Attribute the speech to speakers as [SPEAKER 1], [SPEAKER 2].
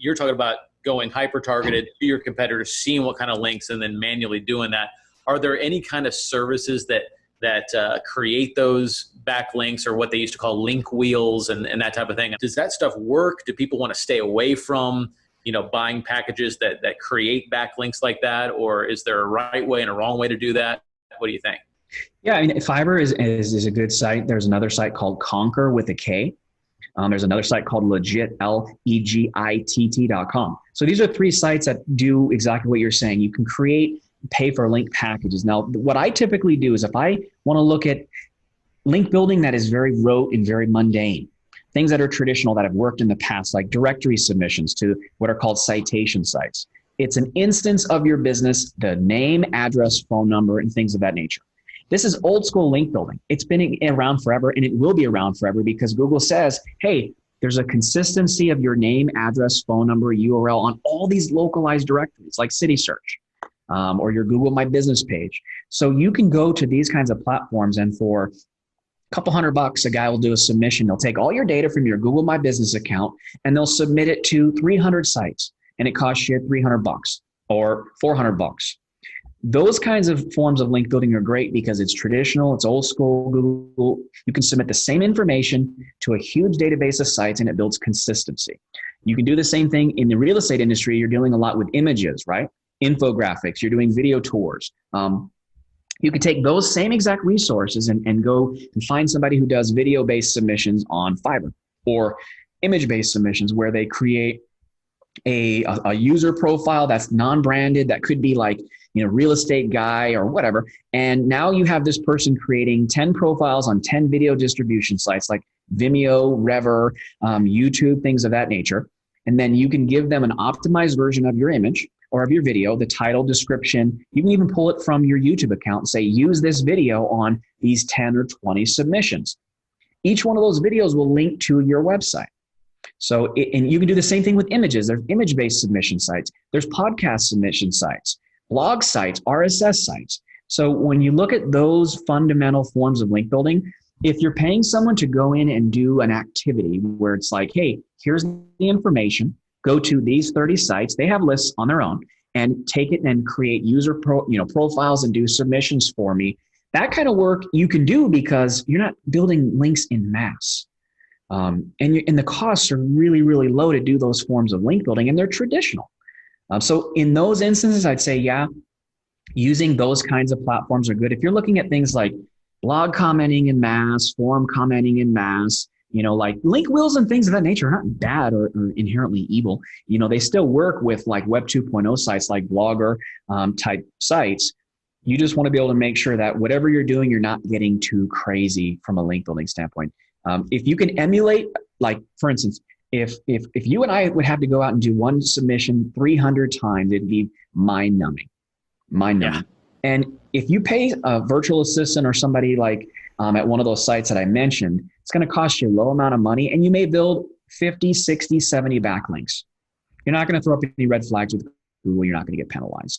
[SPEAKER 1] you're talking about going hyper targeted to your competitors, seeing what kind of links, and then manually doing that. Are there any kind of services that create those backlinks, or what they used to call link wheels and that type of thing? Does that stuff work? Do people want to stay away from, buying packages that create backlinks like that? Or is there a right way and a wrong way to do that? What do you think?
[SPEAKER 2] Yeah, I mean, Fiverr is a good site. There's another site called Conquer with a K. There's another site called Legit, LEGITT.com. So these are 3 sites that do exactly what you're saying. You can create pay for link packages. Now, what I typically do is if I want to look at link building that is very rote and very mundane, things that are traditional that have worked in the past, like directory submissions to what are called citation sites. It's an instance of your business, the name, address, phone number, and things of that nature. This is old school link building. It's been around forever, and it will be around forever because Google says, hey, there's a consistency of your name, address, phone number, URL on all these localized directories like City Search or your Google My Business page. So you can go to these kinds of platforms, and for a couple $100, a guy will do a submission. They'll take all your data from your Google My Business account and they'll submit it to 300 sites, and it costs you $300 or $400. Those kinds of forms of link building are great because it's traditional, it's old school Google. You can submit the same information to a huge database of sites and it builds consistency. You can do the same thing in the real estate industry. You're dealing a lot with images, right? Infographics, you're doing video tours. You could take those same exact resources and go and find somebody who does video-based submissions on Fiverr, or image-based submissions where they create a user profile that's non-branded, that could be like, real estate guy or whatever. And now you have this person creating 10 profiles on 10 video distribution sites like Vimeo, Rever, YouTube, things of that nature. And then you can give them an optimized version of your image or of your video, the title, description. You can even pull it from your YouTube account and say, use this video on these 10 or 20 submissions. Each one of those videos will link to your website. So, and you can do the same thing with images. There's image-based submission sites. There's podcast submission sites, blog sites, RSS sites. So when you look at those fundamental forms of link building, if you're paying someone to go in and do an activity where it's like, hey, here's the information, go to these 30 sites, they have lists on their own, and take it and create user profiles and do submissions for me. That kind of work you can do because you're not building links in mass. And the costs are really, really low to do those forms of link building, and they're traditional. So in those instances, I'd say, yeah, using those kinds of platforms are good. If you're looking at things like blog commenting in mass, forum commenting in mass, like link wheels and things of that nature are not bad or inherently evil. They still work with like Web 2.0 sites like Blogger type sites. You just want to be able to make sure that whatever you're doing, you're not getting too crazy from a link building standpoint. If you can emulate, like for instance, if you and I would have to go out and do one submission 300 times, it'd be mind-numbing. Yeah. And if you pay a virtual assistant or somebody like at one of those sites that I mentioned, it's going to cost you a low amount of money, and you may build 50, 60, 70 backlinks. You're not going to throw up any red flags with Google. You're not going to get penalized.